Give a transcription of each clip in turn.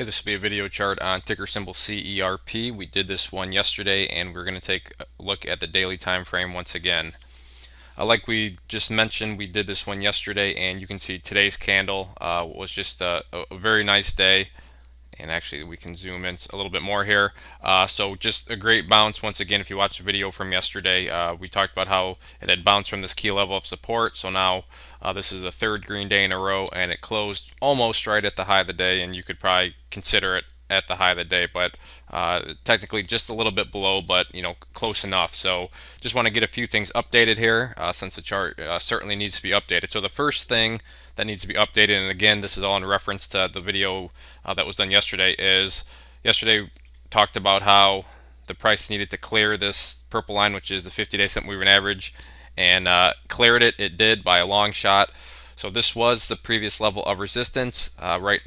Hey, this will be a video chart on ticker symbol CERP. We did this one yesterday, and we're going to take a look at the daily time frame once again. Like we just mentioned, we did this one yesterday, and you can see today's candle was just a very nice day. And actually, we can zoom in a little bit more here. So just a great bounce once again. If you watched the video from yesterday, we talked about how it had bounced from this key level of support. So now this is the third green day in a row, and it closed almost right at the high of the day, and you could probably consider it at the high of the day, but technically just a little bit below, but close enough. So just want to get a few things updated here since the chart certainly needs to be updated. So the first thing that needs to be updated, and again, this is all in reference to the video that was done yesterday, is yesterday talked about how the price needed to clear this purple line, which is the 50-day simple moving average, and cleared it. It did by a long shot. So this was the previous level of resistance. Right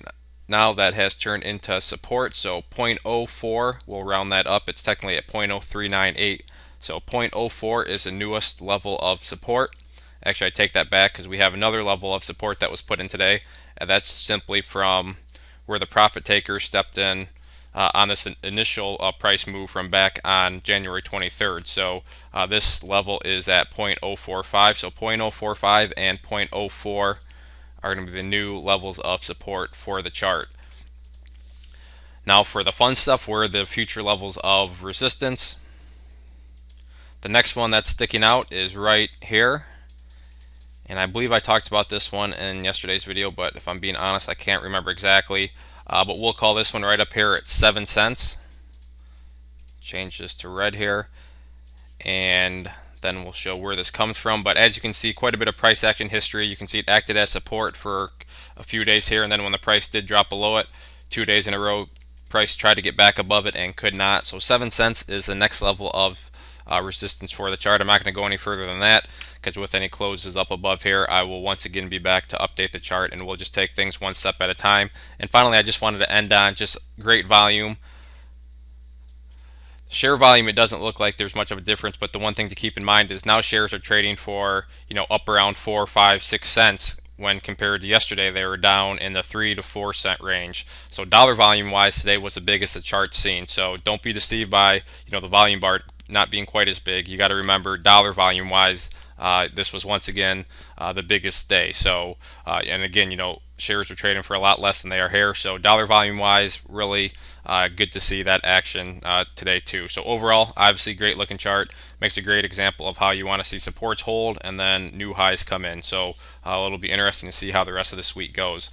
now that has turned into support. So 0.04, we'll round that up. It's technically at 0.0398. So 0.04 is the newest level of support. Actually, I take that back because we have another level of support that was put in today, and that's simply from where the profit takers stepped in on this initial price move from back on January 23rd. So this level is at 0.045. So 0.045 and 0.04 are going to be the new levels of support for the chart. Now for the fun stuff, where are the future levels of resistance? The next one that's sticking out is right here. And I believe I talked about this one in yesterday's video, but if I'm being honest, I can't remember exactly. But we'll call this one right up here at 7 cents. Change this to red here. And then we'll show where this comes from. But as you can see, quite a bit of price action history. You can see it acted as support for a few days here, and then when the price did drop below it, 2 days in a row, price tried to get back above it and could not. So 7 cents is the next level of resistance for the chart. I'm not going to go any further than that, because with any closes up above here, I will once again be back to update the chart, and we'll just take things one step at a time. And finally, I just wanted to end on just great volume. Share volume, it doesn't look like there's much of a difference, but the one thing to keep in mind is now shares are trading for up around 4, 5, 6 cents. When compared to yesterday, they were down in the 3 to 4 cent range. So dollar volume wise, today was the biggest the chart's seen. So don't be deceived by the volume bar not being quite as big. You got to remember, dollar volume wise, this was once again the biggest day. So and again, shares are trading for a lot less than they are here. So dollar volume wise, really good to see that action today too. So overall, obviously great looking chart. Makes a great example of how you want to see supports hold and then new highs come in. So it'll be interesting to see how the rest of this week goes.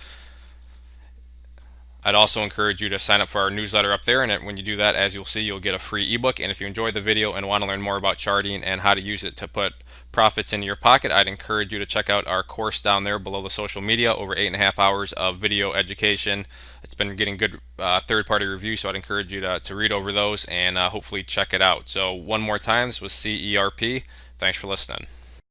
I'd also encourage you to sign up for our newsletter up there, and when you do that, as you'll see, you'll get a free ebook. And if you enjoyed the video and want to learn more about charting and how to use it to put profits into your pocket, I'd encourage you to check out our course down there below the social media. Over 8.5 hours of video education. It's been getting good third-party reviews, so I'd encourage you to read over those and hopefully check it out. So one more time, this was CERP. Thanks for listening.